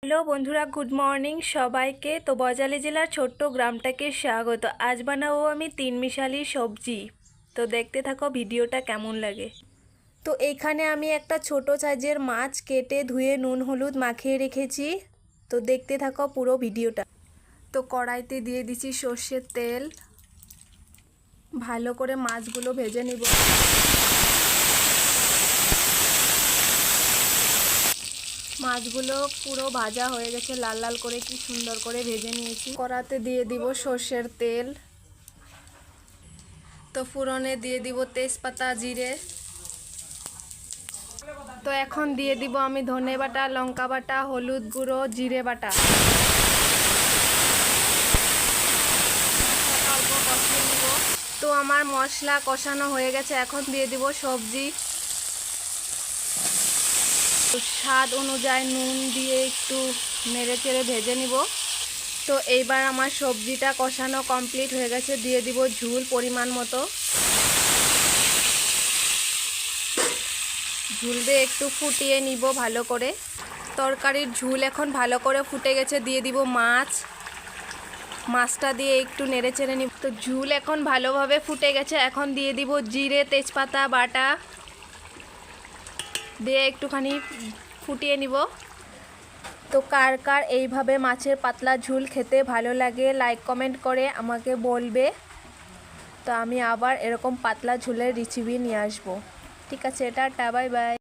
Hello বন্ধুরা, good morning সবাইকে। তো বজালি জেলার ছোট্ট গ্রামটাকে স্বাগত। আজ বানাবো আমি তিন মিশালি সবজি। তো দেখতে থাকো ভিডিওটা কেমন লাগে। তো এইখানে আমি একটা ছোট সাইজের মাছ কেটে ধুয়ে নুন হলুদ মাখিয়ে রেখেছি। তো দেখতে থাকো পুরো ভিডিওটা। তো কড়াইতে দিয়ে দিচ্ছি সর্ষের তেল। ভালো করে মাছগুলো ভেজে নিব। মাছগুলো পুরো ভাজা হয়ে গেছে, লাল লাল করে কি সুন্দর করে ভেজে নিয়েছি। কড়াতে দিয়ে দিব সর্ষের তেল। তো ফোড়নে দিয়ে দিব তেজপাতা জিরে। তো এখন দিয়ে দিব আমি ধনে বাটা, লঙ্কা বাটা, হলুদ গুঁড়ো, জিরে বাটা। অল্প কষিয়ে নিব। তো আমার মশলা কষানো হয়ে গেছে, এখন দিয়ে দিব সবজি। স্বাদ অনুযায়ী নুন দিয়ে একটু নেড়ে চেড়ে ভেজে নিব। তো এইবার আমার সবজিটা কষানো কমপ্লিট হয়ে গেছে, দিয়ে দিব ঝোল পরিমাণ মতো। ঝোল দিয়ে একটু ফুটিয়ে নিব ভালো করে। তরকারির ঝোল এখন ভালো করে ফুটে গেছে, দিয়ে দিব মাছটা দিয়ে একটু নেড়ে চেড়ে নিব। তো ঝোল এখন ভালোভাবে ফুটে গেছে, এখন দিয়ে দিব জিরে তেজপাতা বাটা দিয়ে একটুখানি ফুটিয়ে নিব। তো কার কার এইভাবে মাছের পাতলা ঝোল খেতে ভালো লাগে লাইক কমেন্ট করে আমাকে বলবে। তো আমি আবার এরকম পাতলা ঝোলের রেসিপি নিয়ে আসবো। ঠিক আছে, টাটা, বাই বাই।